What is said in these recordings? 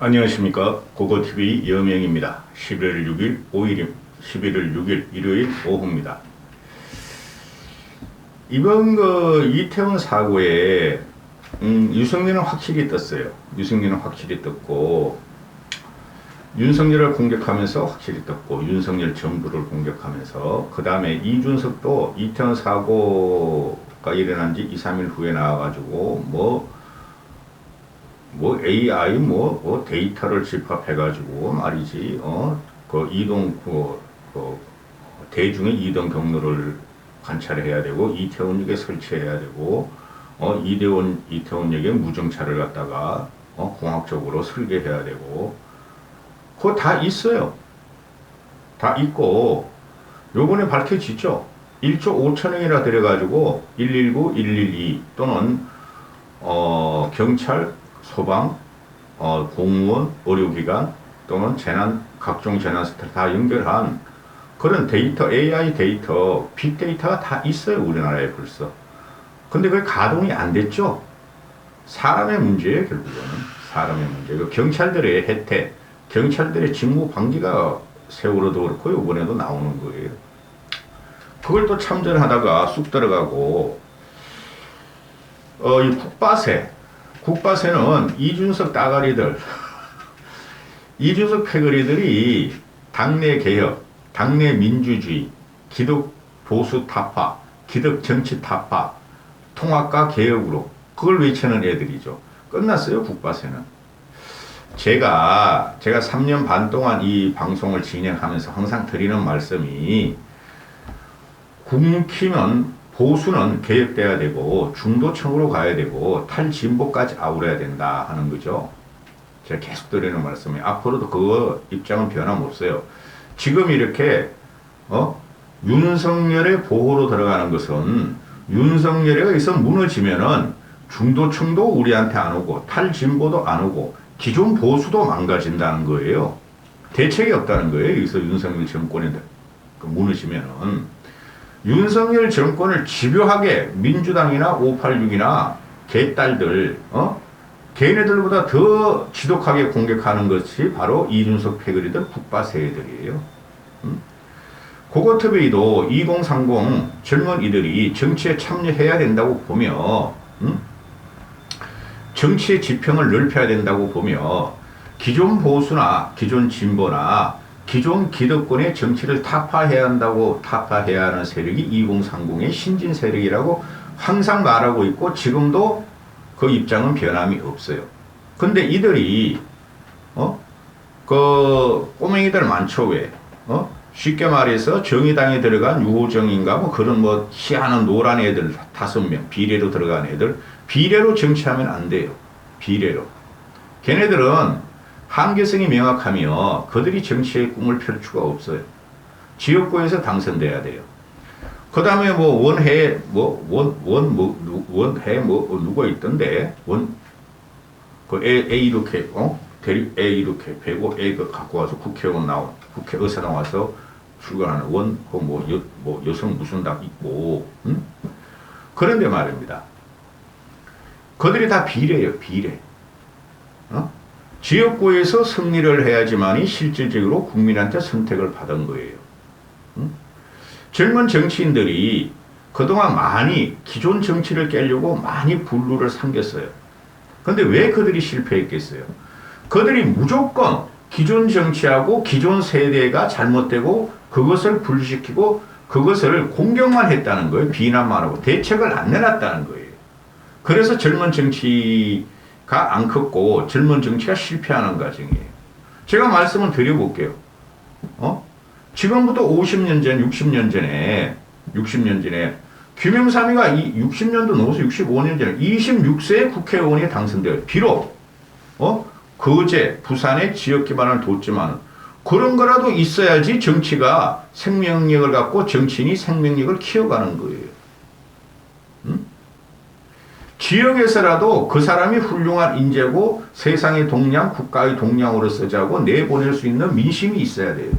안녕하십니까. 고고TV 여명입니다. 11월 6일 11월 6일 일요일 오후입니다. 이번 이태원 사고에 유승민은 확실히 떴어요. 유승민은 확실히 떴고, 윤석열을 공격하면서 확실히 떴고, 윤석열 정부를 공격하면서, 그 다음에 이준석도 이태원 사고가 일어난 지 2, 3일 후에 나와가지고 AI 데이터를 집합해가지고 말이지, 대중의 이동 경로를 관찰해야 되고, 이태원역에 설치해야 되고, 이태원역에 무정차를 갖다가, 공학적으로 설계해야 되고, 그거 다 있어요. 다 있고, 요번에 밝혀지죠. 1조 5천억이나 들여가지고, 119, 112 또는, 경찰, 소방, 공무원, 의료기관 또는 각종 재난센터 다 연결한 그런 데이터, AI 데이터, 빅데이터가 다 있어요. 우리나라에 벌써. 근데 그게 가동이 안 됐죠. 사람의 문제예요. 결국은 사람의 문제. 그 경찰들의 혜택, 경찰들의 직무 방기가 세월호도 그렇고 이번에도 나오는 거예요. 그걸 또 참전하다가 쑥 들어가고, 이 국바세는 이준석 따가리들, 이준석 패거리들이 당내 개혁, 당내 민주주의, 기득 보수 타파, 기득 정치 타파, 통합과 개혁으로 그걸 외치는 애들이죠. 끝났어요, 국바세는. 제가 3년 반 동안 이 방송을 진행하면서 항상 드리는 말씀이, 국힘은 보수는 개혁돼야 되고 중도층으로 가야 되고 탈진보까지 아우러야 된다 하는 거죠. 제가 계속 드리는 말씀이 앞으로도 그 입장은 변함없어요. 지금 이렇게 윤석열의 보호로 들어가는 것은, 윤석열이 여기서 무너지면은 중도층도 우리한테 안 오고 탈진보도 안 오고 기존 보수도 망가진다는 거예요. 대책이 없다는 거예요. 여기서 윤석열 정권이 무너지면은. 윤석열 정권을 집요하게 민주당이나 586이나 개딸들, 걔네들보다 더 지독하게 공격하는 것이 바로 이준석 패거리들 국바세들이에요. 고고TV도 2030 젊은 이들이 정치에 참여해야 된다고 보며, 정치의 지평을 넓혀야 된다고 보며, 기존 보수나 기존 진보나 기존 기득권의 정치를 타파해야 하는 세력이 2030의 신진 세력이라고 항상 말하고 있고, 지금도 그 입장은 변함이 없어요. 근데 이들이, 꼬맹이들 많죠, 왜? 쉽게 말해서 정의당에 들어간 유호정인가 그런 희한한 노란 애들 5명, 비례로 들어간 애들, 비례로 정치하면 안 돼요. 비례로. 걔네들은 한계성이 명확하며 그들이 정치의 꿈을 펼 수가 없어요. 지역구에서 당선돼야 돼요. 그 다음에 누가 있던데, A 이렇게, 대립 A 이렇게 배고 A 갖고 와서 국회의사 나와서 출근하는 여성 무슨 다 있고, 그런데 말입니다. 그들이 다 비례예요, 비례. 지역구에서 승리를 해야지만이 실질적으로 국민한테 선택을 받은 거예요. 젊은 정치인들이 그동안 많이 기존 정치를 깨려고 많이 불루를 삼겼어요. 근데 왜 그들이 실패했겠어요? 그들이 무조건 기존 정치하고 기존 세대가 잘못되고 그것을 분리시키고 그것을 공격만 했다는 거예요. 비난만 하고 대책을 안 내놨다는 거예요. 그래서 젊은 정치가 안 컸고 젊은 정치가 실패하는 과정이에요. 제가 말씀을 드려볼게요. 지금부터 50년 전, 60년 전에 김영삼이가 60년도 넘어서 65년 전에 26세의 국회의원이 당선돼요. 비록 거제, 부산의 지역 기반을 뒀지만 그런 거라도 있어야지 정치가 생명력을 갖고 정치인이 생명력을 키워가는 거예요. 지역에서라도 그 사람이 훌륭한 인재고 세상의 동량, 국가의 동량으로서 자고 내보낼 수 있는 민심이 있어야 돼요.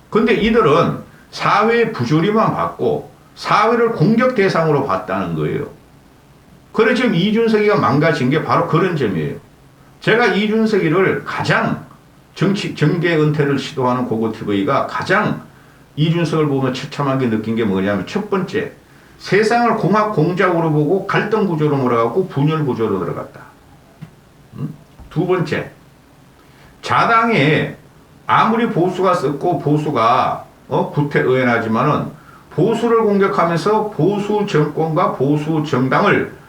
근데 이들은 사회의 부조리만 받고 사회를 공격 대상으로 봤다는 거예요. 그래 지금 이준석이가 망가진 게 바로 그런 점이에요. 제가 이준석이를 가장 정계 은퇴를 시도하는 고고TV가 가장 이준석을 보면 처참하게 느낀 게 뭐냐면 첫 번째, 세상을 공학 공작으로 보고 갈등 구조로 몰아가고 분열 구조로 들어갔다. 두 번째, 자당에 아무리 보수가 썼고 보수가 구태의연하지만은 보수를 공격하면서 보수 정권과 보수 정당을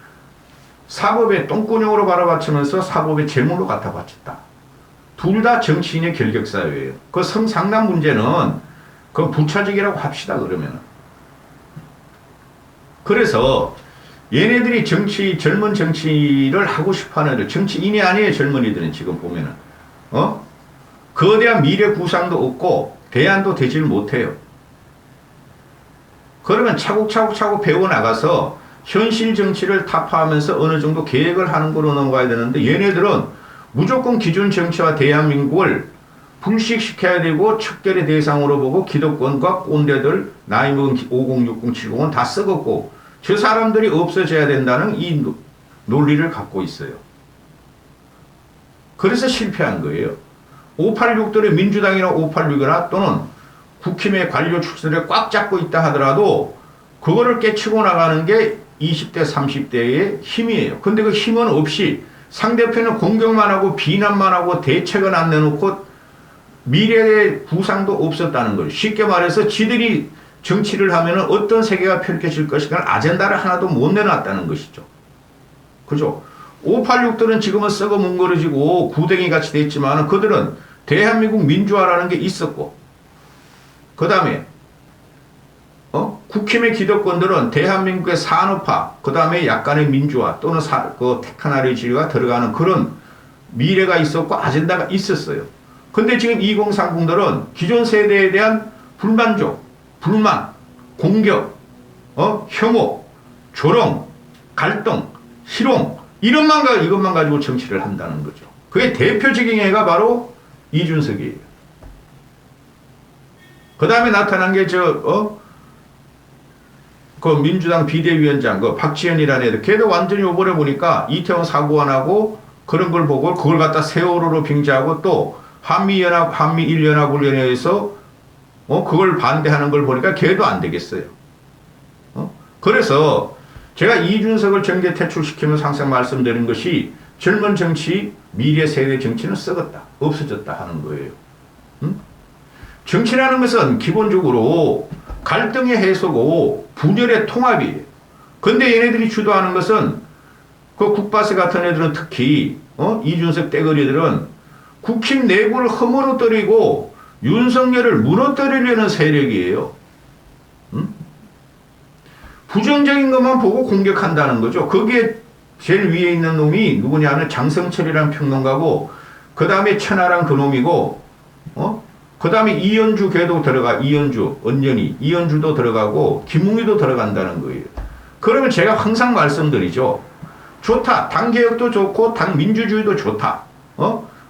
사법의 똥구녕으로 바라바치면서 사법의 제물로 갖다 바쳤다. 둘 다 정치인의 결격사유예요. 그 성상남 문제는 그 부차적이라고 합시다 그러면은. 그래서 얘네들이 젊은 정치를 하고 싶어하는 애들, 정치인이 아니에요 젊은이들은 지금 보면은. 거대한 미래 구상도 없고 대안도 되질 못해요. 그러면 차곡차곡 배워나가서 현실 정치를 타파하면서 어느 정도 계획을 하는 거로 넘어가야 되는데 얘네들은 무조건 기존 정치와 대한민국을 불식시켜야 되고 척결의 대상으로 보고 기득권과 꼰대들 나이 먹은 50, 60, 70은 다 썩었고 저 사람들이 없어져야 된다는 이 논리를 갖고 있어요. 그래서 실패한 거예요. 586들의 민주당이나 586이나 또는 국힘의 관료 출신을 꽉 잡고 있다 하더라도 그거를 깨치고 나가는 게 20대, 30대의 힘이에요. 근데 그 힘은 없이 상대편은 공격만 하고 비난만 하고 대책은 안 내놓고 미래의 구상도 없었다는 거예요. 쉽게 말해서 지들이 정치를 하면 어떤 세계가 펼쳐질 것이라는 아젠다를 하나도 못 내놨다는 것이죠. 그죠? 586들은 지금은 썩어 뭉그러지고 구덩이 같이 됐지만 그들은 대한민국 민주화라는 게 있었고 그 다음에 국힘의 기득권들은 대한민국의 산업화, 그 다음에 약간의 민주화 또는 테크나리 지위가 들어가는 그런 미래가 있었고 아젠다가 있었어요. 근데 지금 2030들은 기존 세대에 대한 불만족, 불만, 공격, 혐오, 조롱, 갈등, 희롱 이것만 가지고 정치를 한다는 거죠. 그게 대표적인 애가 바로 이준석이에요. 그 다음에 나타난 게 그 민주당 비대위원장 그 박지현이라는 애들 걔도 완전히 요번에 보니까 이태원 사고안하고 그런 걸 보고 그걸 갖다 세월호로 빙자하고 또 한미1연합훈련회에서 그걸 반대하는 걸 보니까 걔도 안 되겠어요. 그래서 제가 이준석을 정계 퇴출시키면서 항상 말씀드린 것이 젊은 정치, 미래 세대 정치는 썩었다, 없어졌다 하는 거예요. 정치라는 것은 기본적으로 갈등의 해소고 분열의 통합이에요. 근데 얘네들이 주도하는 것은 그 국바세 같은 애들은 특히 이준석 떼거리들은 국힘 내부를 허물어뜨리고 윤석열을 무너뜨리려는 세력이에요. 부정적인 것만 보고 공격한다는 거죠. 거기에 제일 위에 있는 놈이 누구냐면 장성철이라는 평론가고 그 다음에 천하랑 그놈이고 그 다음에 이현주 걔도 들어가. 이현주, 언년이 이현주도 들어가고 김웅이도 들어간다는 거예요. 그러면 제가 항상 말씀드리죠. 좋다. 당개혁도 좋고 당민주주의도 좋다.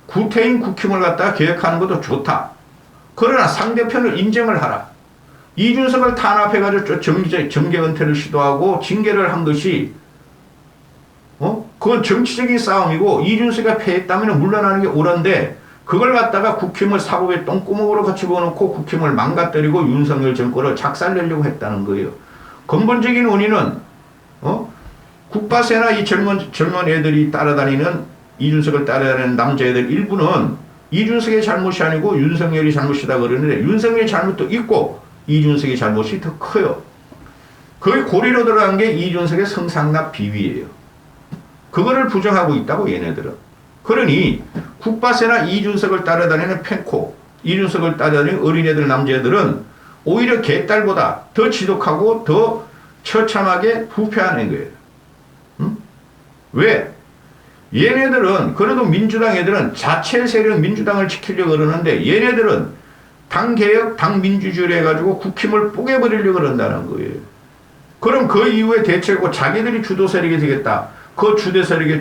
구태인 국힘을 갖다가 개혁하는 것도 좋다. 그러나 상대편을 인정을 하라. 이준석을 탄압해가지고 정계 은퇴를 시도하고 징계를 한 것이 그건 정치적인 싸움이고 이준석이 패했다면 물러나는 게 옳은데 그걸 갖다가 국힘을 사법의 똥구멍으로 같이 집어넣고 국힘을 망가뜨리고 윤석열 정권을 작살내려고 했다는 거예요. 근본적인 원인은 국바세나 이 젊은 애들이 따라다니는 이준석을 따라다니는 남자애들 일부는 이준석의 잘못이 아니고 윤석열이 잘못이다 그러는데 윤석열의 잘못도 있고 이준석의 잘못이 더 커요. 거의 고리로 들어간 게 이준석의 성상납 비위예요. 그거를 부정하고 있다고 얘네들은. 그러니 국바세나 이준석을 따라다니는 펜코, 이준석을 따라다니는 어린애들 남자애들은 오히려 개딸보다 더 지독하고 더 처참하게 부패하는 거예요. 왜? 얘네들은 그래도 민주당 애들은 자체 세력 민주당을 지키려고 그러는데 얘네들은 당개혁, 당민주주의를 해가지고 국힘을 뽀개버리려고 그런다는 거예요. 그럼 그 이후에 대책하고 자기들이 주도 세력이 되겠다. 그 주도 세력의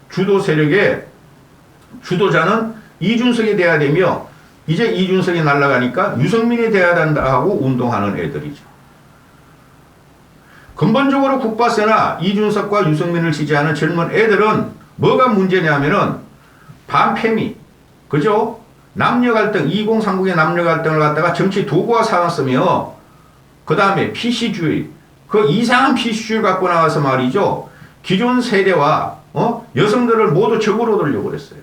주도 세력의 주도자는 이준석이 돼야 되며 이제 이준석이 날아가니까 유승민이 돼야 된다 하고 운동하는 애들이죠. 근본적으로 국바세나 이준석과 유승민을 지지하는 젊은 애들은 뭐가 문제냐면은 반패미, 그죠? 남녀 갈등, 2030의 남녀 갈등을 갖다가 정치 도구화 삼았으며, 그 다음에 PC주의, 그 이상한 PC주의를 갖고 나와서 말이죠. 기존 세대와 여성들을 모두 적으로 돌려고 그랬어요.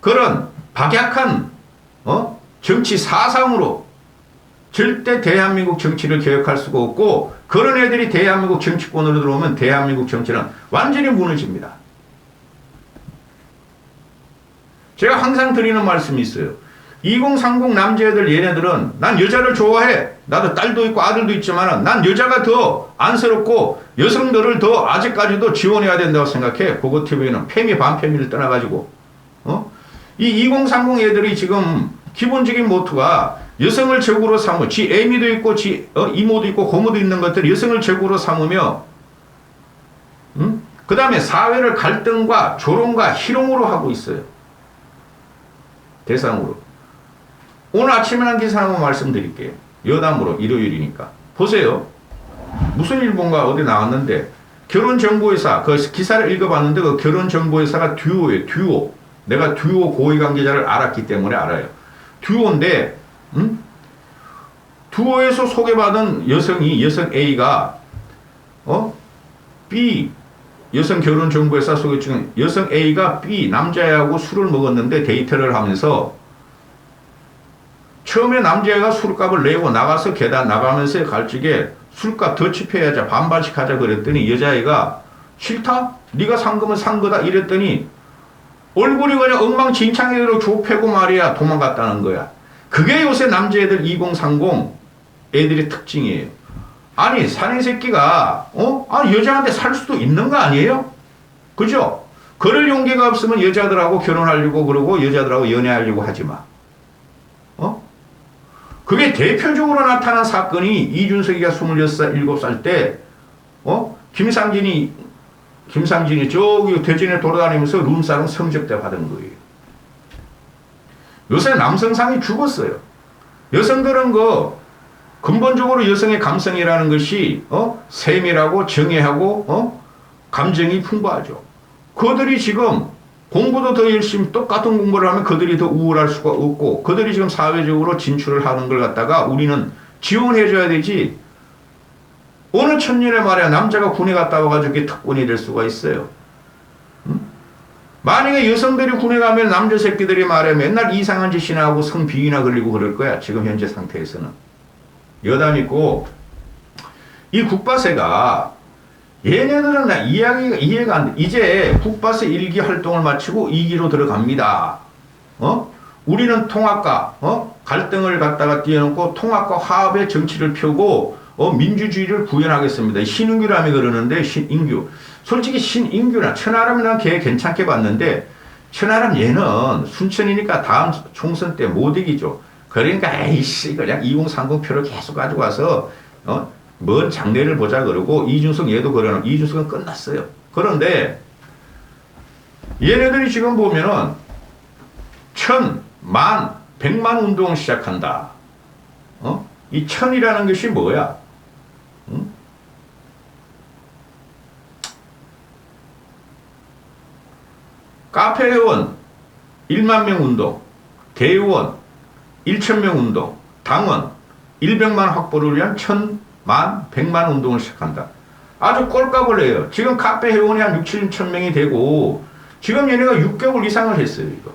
그런 박약한 정치 사상으로 절대 대한민국 정치를 개혁할 수가 없고, 그런 애들이 대한민국 정치권으로 들어오면 대한민국 정치는 완전히 무너집니다. 제가 항상 드리는 말씀이 있어요. 2030 남자애들 얘네들은 난 여자를 좋아해. 나도 딸도 있고 아들도 있지만 난 여자가 더 안쓰럽고 여성들을 더 아직까지도 지원해야 된다고 생각해. 고고TV는 패미 반패미를 떠나가지고 이 2030 애들이 지금 기본적인 모토가 여성을 적으로 삼고 지 애미도 있고 지 이모도 있고 고모도 있는 것들이 여성을 적으로 삼으며 그 다음에 사회를 갈등과 조롱과 희롱으로 하고 있어요. 대상으로. 오늘 아침에 한 기사 한번 말씀드릴게요. 여담으로 일요일이니까. 보세요. 무슨 일본가 어디 나왔는데 결혼정보회사 그 기사를 읽어봤는데 그 결혼정보회사가 듀오예요. 듀오. 내가 듀오 고위관계자를 알았기 때문에 알아요. 듀오인데 듀오에서 소개받은 여성 A가 B 여성 결혼정보회사 소개 중에 여성 A가 B 남자애하고 술을 먹었는데 데이트를 하면서 처음에 남자애가 술값을 내고 나가서 계단 나가면서 갈 적에 술값 더 칩해야자 반반씩 하자 그랬더니 여자애가 싫다? 네가 산 거면 산 거다 이랬더니 얼굴이 그냥 엉망진창으로 좁혀고 말이야 도망갔다는 거야. 그게 요새 남자애들 2030 애들의 특징이에요. 아니 사내 새끼가 여자한테 살 수도 있는 거 아니에요? 그죠? 그럴 용기가 없으면 여자들하고 결혼하려고 그러고 여자들하고 연애하려고 하지 마. 그게 대표적으로 나타난 사건이 이준석이가 26살, 7살 때 김상진이 저기 대전에 돌아다니면서 룸사롱 성접대 받은 거예요. 요새 남성상이 죽었어요. 여성들은 근본적으로 여성의 감성이라는 것이 세밀하고 정의하고 감정이 풍부하죠. 그들이 지금 공부도 더 열심히 똑같은 공부를 하면 그들이 더 우월할 수가 없고 그들이 지금 사회적으로 진출을 하는 걸 갖다가 우리는 지원해줘야 되지. 어느 천년에 말이야 남자가 군에 갔다 와가지고 이게 특권이 될 수가 있어요. 만약에 여성들이 군에 가면 남자 새끼들이 말해 맨날 이상한 짓이나 하고 성비위나 걸리고 그럴 거야. 지금 현재 상태에서는. 여담 있고 이 국바세가 얘네들은 나 이해가 안 돼. 이제 국바세 1기 활동을 마치고 2기로 들어갑니다. 우리는 통합과 갈등을 갖다가 띄워놓고 통합과 화합의 정치를 펴고 민주주의를 구현하겠습니다. 신인규라며 그러는데 신인규. 솔직히 신인규나 천하람이나 걔 괜찮게 봤는데 천하람 얘는 순천이니까 다음 총선 때 못 이기죠. 그러니까 에이씨 그냥 2030 표를 계속 가지고 와서 뭔 장래를 보자 그러고 이준석 얘도 그러는 이준석은 끝났어요. 그런데 얘네들이 지금 보면은 1000, 만, 100만 운동을 시작한다. 이 1000이라는 것이 뭐야? 카페 회원 1만 명 운동, 대의원 1,000명 운동, 당원 100만 확보를 위한 1000만, 100만 운동을 시작한다. 아주 꼴값을 내요. 지금 카페 회원이 한 6, 7천 명이 되고 지금 얘네가 6개월 이상을 했어요. 이거.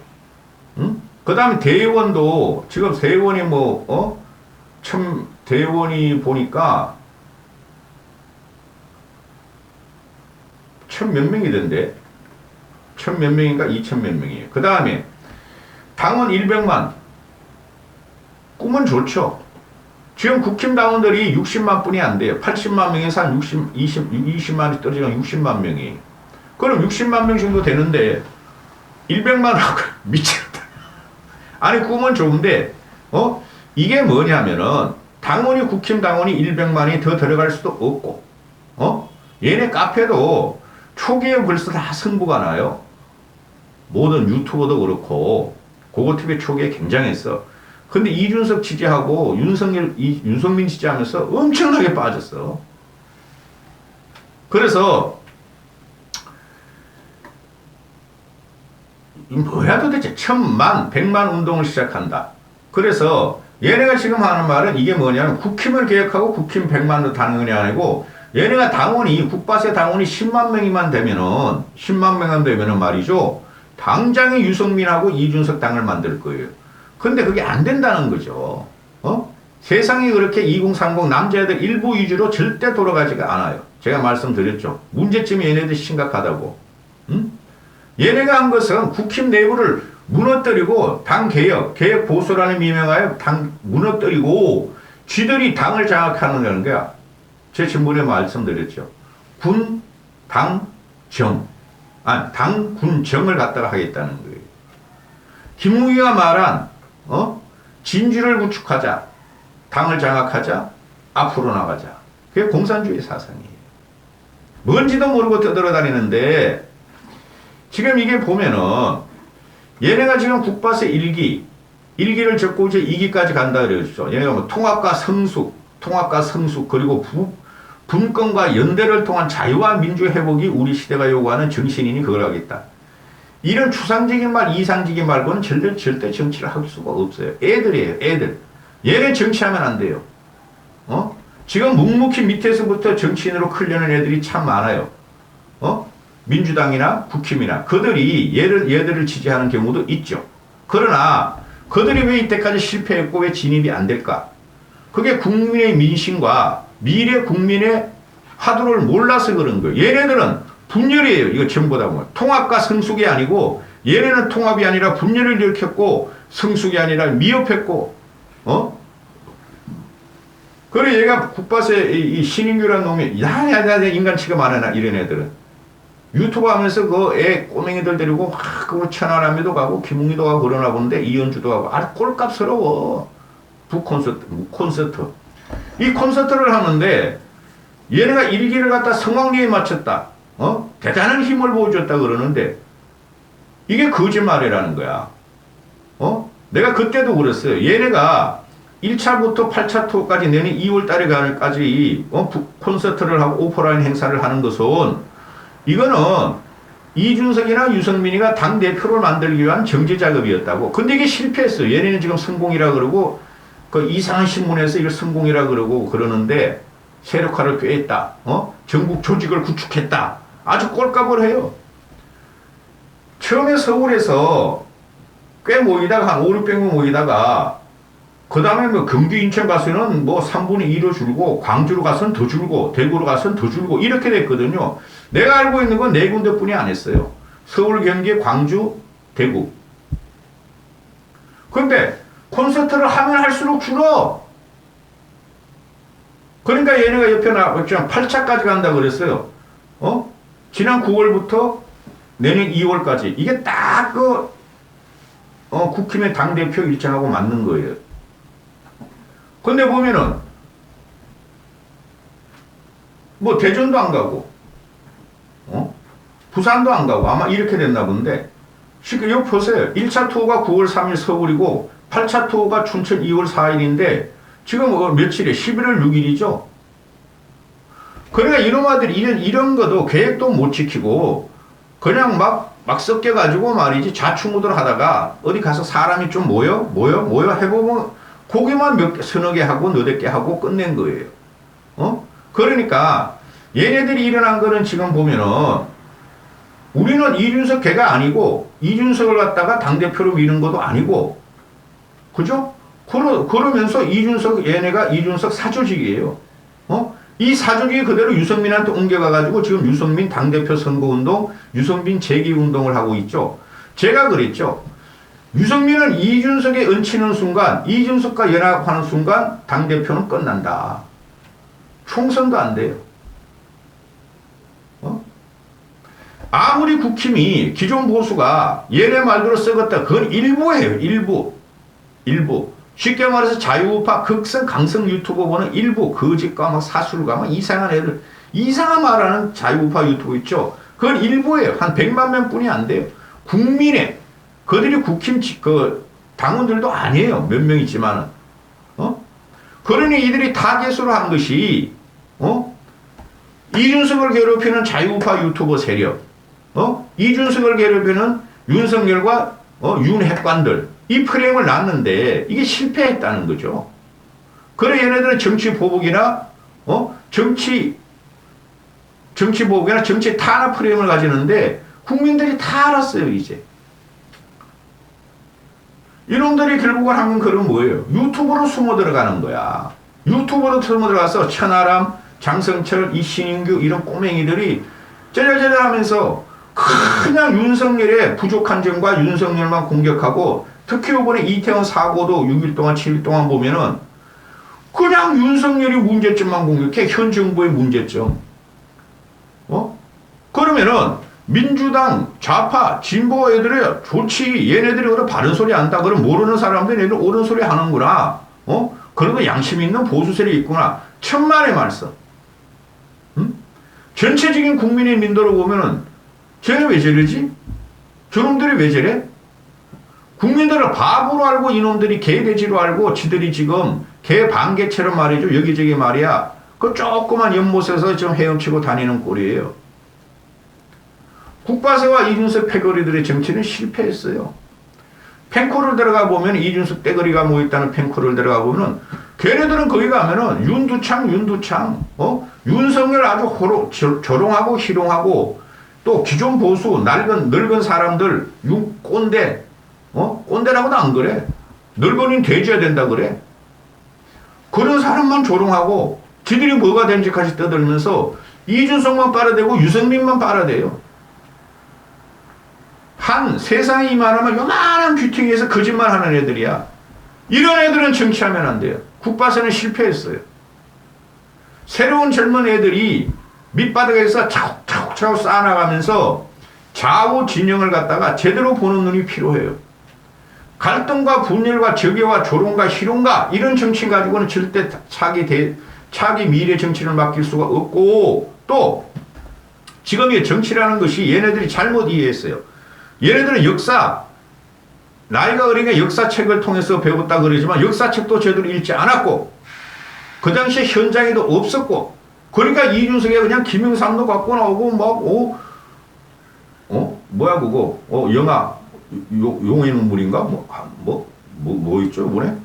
그 다음에 대의원도 지금 대의원이 대의원이 보니까 1000몇 명이던데 1000몇 명인가 2000몇 명이에요. 그 다음에 당원 100만 꿈은 좋죠. 지금 국힘 당원들이 60만 뿐이 안 돼요. 80만 명에서 한 20만이 떨어지면 60만 명이. 그럼 60만 명 정도 되는데 100만 하고 미치겠다. 아니 꿈은 좋은데 이게 뭐냐면은 당원이 국힘 당원이 100만이 더 들어갈 수도 없고 얘네 카페도 초기에 벌써 다 승부가 나요. 모든 유튜버도 그렇고 고고TV 초기에 굉장했어. 근데 이준석 지지하고 윤석민 지지하면서 엄청나게 빠졌어. 그래서 뭐야 도대체 1000만, 100만 운동을 시작한다. 그래서 얘네가 지금 하는 말은 이게 뭐냐면 국힘을 개혁하고 국힘 100만도 당원이 아니고 얘네가 당원이 국바세 당원이 10만 명이만 되면은 10만 명만 되면은 말이죠. 당장에 유승민하고 이준석 당을 만들 거예요. 근데 그게 안 된다는 거죠. 세상이 그렇게 2030 남자애들 일부 위주로 절대 돌아가지가 않아요. 제가 말씀드렸죠. 문제점이 얘네들이 심각하다고. 얘네가 한 것은 국힘 내부를 무너뜨리고 당 개혁, 개혁 보수라는 미명하에 당 무너뜨리고 쥐들이 당을 장악하는 거야. 제 지난번에 말씀드렸죠. 군, 당, 정. 당, 군, 정을 갖다가 하겠다는 거예요. 김무기가 말한, 진주를 구축하자. 당을 장악하자. 앞으로 나가자. 그게 공산주의 사상이에요. 뭔지도 모르고 떠들어다니는데, 지금 이게 보면은, 얘네가 지금 국바세 1기를 적고 이제 2기까지 간다 그랬죠. 얘네가 뭐 통합과 성숙, 그리고 분권과 연대를 통한 자유와 민주 회복이 우리 시대가 요구하는 정신이니 그걸 하겠다. 이런 추상적인 말, 이상적인 말고는 절대 정치를 할 수가 없어요. 애들이에요, 애들. 얘네 정치하면 안 돼요. 지금 묵묵히 밑에서부터 정치인으로 크려는 애들이 참 많아요. 민주당이나 국힘이나 그들이 얘들을 지지하는 경우도 있죠. 그러나 그들이 왜 이때까지 실패했고 왜 진입이 안 될까? 그게 국민의 민심과 미래 국민의 화두를 몰라서 그런 거예요. 얘네들은 분열이에요. 이거 전부 다 보면. 통합과 성숙이 아니고 얘네는 통합이 아니라 분열을 일으켰고 성숙이 아니라 미흡했고 그래 얘가 국바세 이 신인규라는 놈이 야 인간 취급 안 해나 이런 애들은 유튜브 하면서 그 애 꼬맹이들 데리고 막 그거 천안함에도 가고 김웅이도 가고 그러나 본데 이현주도 가고 꼴값스러워. 콘서트. 이 콘서트를 하는데 얘네가 일기를 갖다 성황리에 맞췄다. 대단한 힘을 보여줬다 그러는데 이게 거짓말이라는 거야. 내가 그때도 그랬어요. 얘네가 1차부터 8차 투어까지 내년 2월 달에 가는까지 콘서트를 하고 오프라인 행사를 하는 것은 이거는 이준석이나 유승민이가 당대표를 만들기 위한 정치 작업이었다고. 근데 이게 실패했어요. 얘네는 지금 성공이라 그러고 그 이상한 신문에서 이걸 성공이라 그러고 그러는데 세력화를 꾀했다. 전국 조직을 구축했다. 아주 꼴값을 해요. 처음에 서울에서 꽤 모이다가 한 5, 600명 모이다가 그 다음에 뭐 경기 인천 가서는 뭐 3분의 2로 줄고 광주로 가서는 더 줄고 대구로 가서는 더 줄고 이렇게 됐거든요. 내가 알고 있는 건 네 군데뿐이 안 했어요. 서울, 경기, 광주, 대구. 근데 콘서트를 하면 할수록 줄어. 그러니까 얘네가 옆에 나왔지만 8차까지 간다 그랬어요. 지난 9월부터 내년 2월까지. 이게 딱 국힘의 당대표 일정하고 맞는 거예요. 근데 보면은, 뭐, 대전도 안 가고, 부산도 안 가고, 아마 이렇게 됐나 본데, 이거 보세요. 1차 투어가 9월 3일 서울이고, 8차 투어가 춘천 2월 4일인데, 지금 며칠이에요? 11월 6일이죠? 그러니까 이놈아들이 이런 것도 계획도 못 지키고, 그냥 막 섞여가지고 말이지, 자충우돌 하다가, 어디 가서 사람이 좀 모여 해보면, 고기만 서너 개 하고 너댓 개 하고 끝낸 거예요. 그러니까 얘네들이 일어난 거는 지금 보면은 우리는 이준석 걔가 아니고 이준석을 갖다가 당대표로 미는 것도 아니고 그죠? 그러면서 얘네가 이준석 사조직이에요. 이 사조직이 그대로 유승민한테 옮겨가가지고 지금 유승민 당대표 선거운동, 유승민 재기운동을 하고 있죠. 제가 그랬죠. 유승민은 이준석에 얹히는 순간, 이준석과 연합하는 순간 당대표는 끝난다. 총선도 안 돼요. 아무리 국힘이 기존 보수가 얘네 말대로 썩었다. 그건 일부예요. 일부. 쉽게 말해서 자유우파 극성 강성 유튜버 보는 일부 거짓과 막 사술과 막 이상한 애들 이상한 말하는 자유우파 유튜버 있죠. 그건 일부예요. 한 100만 명뿐이 안 돼요. 국민의 그들이 국힘 당원들도 아니에요. 몇 명 있지만은. 그러니 이들이 타겟으로 한 것이 이준석을 괴롭히는 자유우파 유튜버 세력, 이준석을 괴롭히는 윤석열과 윤핵관들 이 프레임을 놨는데 이게 실패했다는 거죠. 그래 얘네들은 정치 보복이나 정치 보복이나 정치 탄압 프레임을 가지는데 국민들이 다 알았어요 이제. 이놈들이 결국은 한 건 그런 뭐예요? 유튜브로 숨어 들어가는 거야. 유튜브로 숨어 들어가서 천하람, 장성철, 이신인규 이런 꼬맹이들이 쩌려쩌려 하면서 그냥 윤석열의 부족한 점과 윤석열만 공격하고 특히 이번에 이태원 사고도 6일 동안 7일 동안 보면은 그냥 윤석열이 문제점만 공격해. 현 정부의 문제점. 그러면은 민주당 좌파 진보 애들이 좋지. 얘네들이 그래 바른 소리 한다. 그럼 모르는 사람들이 얘네들 옳은 소리 하는구나. 그런 거 양심 있는 보수세력이 있구나. 천만의 말씀. 전체적인 국민의 민도로 보면은 쟤네 왜 저러지? 저놈들이 왜 저래? 국민들을 바보로 알고 이놈들이 개돼지로 알고 지들이 지금 개 반개처럼 말이죠. 여기저기 말이야. 그 조그만 연못에서 좀 헤엄치고 다니는 꼴이에요. 국바세와 이준석 패거리들의 정치는 실패했어요. 펜코를 들어가 보면 이준석 떼거리가 모였다는 펜코를 들어가 보면은 걔네들은 거기 가면은 윤두창 윤석열 아주 조롱하고 희롱하고 또 기존 보수 늙은 사람들 꼰대 꼰대라고도 안 그래. 늙은이는 돼지야 된다 그래. 그런 사람만 조롱하고 지들이 뭐가 된지까지 떠들면서 이준석만 빨아대고 유승민만 빨아대요. 세상에 이만하면 요만한 귀퉁이에서 거짓말 하는 애들이야. 이런 애들은 정치하면 안 돼요. 국바세는 실패했어요. 새로운 젊은 애들이 밑바닥에서 차곡차곡 쌓아나가면서 좌우 진영을 갖다가 제대로 보는 눈이 필요해요. 갈등과 분열과 적외와 조롱과 희롱과 이런 정치 가지고는 절대 차기 미래 정치를 맡길 수가 없고 또 지금의 정치라는 것이 얘네들이 잘못 이해했어요. 얘네들은 나이가 어리니까 역사책을 통해서 배웠다 그러지만 역사책도 제대로 읽지 않았고 그 당시에 현장에도 없었고 그러니까 이준석이 그냥 김영삼도 갖고 나오고 뭐야 그거 영화 용의 눈물인가 뭐 있죠 이번에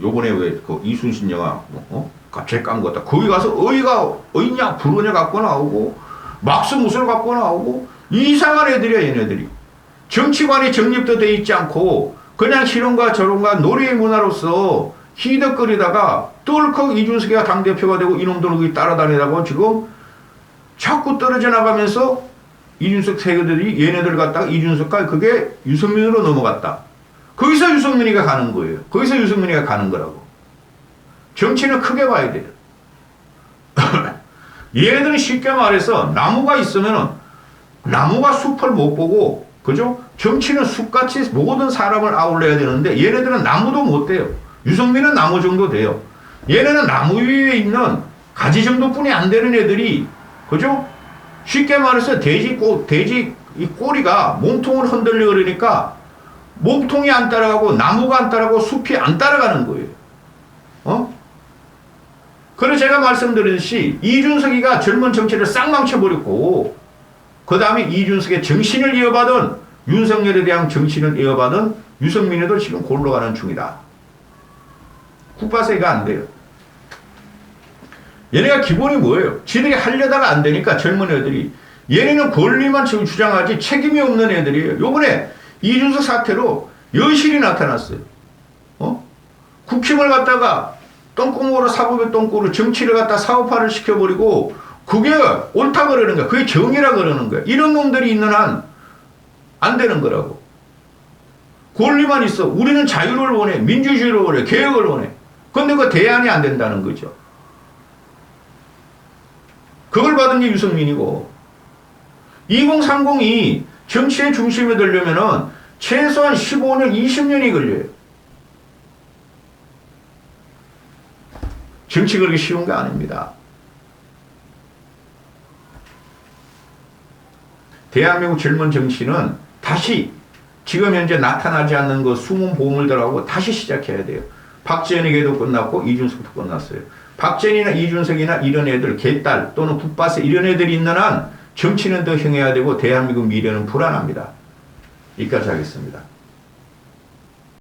요번에 왜 그 이순신 영화 갑자기 깐 것 같다. 거기 가서 어이냐 불어냐 갖고 나오고 막스무술 갖고 나오고 이상한 애들이야 얘네들이. 정치관이 정립도 돼 있지 않고 그냥 실험과 저론과 놀이의 문화로서 희덕거리다가 뚫컥 이준석이가 당대표가 되고 이놈들은 거기 따라다니다가 지금 자꾸 떨어져 나가면서 이준석 세계들이 얘네들 갖다가 이준석과 그게 유승민으로 넘어갔다. 거기서 유승민이가 가는 거예요. 거기서 유승민이가 가는 거라고. 정치는 크게 봐야 돼요. 얘네들은 쉽게 말해서 나무가 있으면은 나무가 숲을 못 보고 그죠? 정치는 숲같이 모든 사람을 아울러야 되는데 얘네들은 나무도 못 돼요. 유승민은 나무 정도 돼요. 얘네는 나무 위에 있는 가지 정도뿐이 안 되는 애들이 그죠? 쉽게 말해서 돼지 이 꼬리가 몸통을 흔들려 그러니까 몸통이 안 따라가고 나무가 안 따라가고 숲이 안 따라가는 거예요. 그래서 제가 말씀드렸듯이 이준석이가 젊은 정치를 싹 망쳐버렸고 그 다음에 이준석의 정신을 이어받은 윤석열에 대한 정신을 이어받은 유승민에도 지금 골로 가는 중이다. 국바세가 안 돼요. 얘네가 기본이 뭐예요? 지들이 하려다가 안 되니까 젊은 애들이 얘네는 권리만 지금 주장하지 책임이 없는 애들이에요. 요번에 이준석 사태로 여실히 나타났어요. 국힘을 갖다가 똥구멍으로 사법의 똥구로 정치를 갖다 사업화를 시켜버리고 그게 옳다 그러는 거야. 그게 정의라 그러는 거야. 이런 놈들이 있는 한 안 되는 거라고. 권리만 있어. 우리는 자유를 원해. 민주주의를 원해. 개혁을 원해. 그런데 그 대안이 안 된다는 거죠. 그걸 받은 게 유승민이고 2030이 정치의 중심에 들려면은 최소한 15년, 20년이 걸려요. 정치 그렇게 쉬운 게 아닙니다. 대한민국 젊은 정치는 다시 지금 현재 나타나지 않는 그 숨은 보물들하고 다시 시작해야 돼요. 박지원에게도 끝났고 이준석도 끝났어요. 박지원이나 이준석이나 이런 애들 개딸 또는 국바세 이런 애들이 있는 한 정치는 더 행해야 되고 대한민국 미래는 불안합니다. 여기까지 하겠습니다.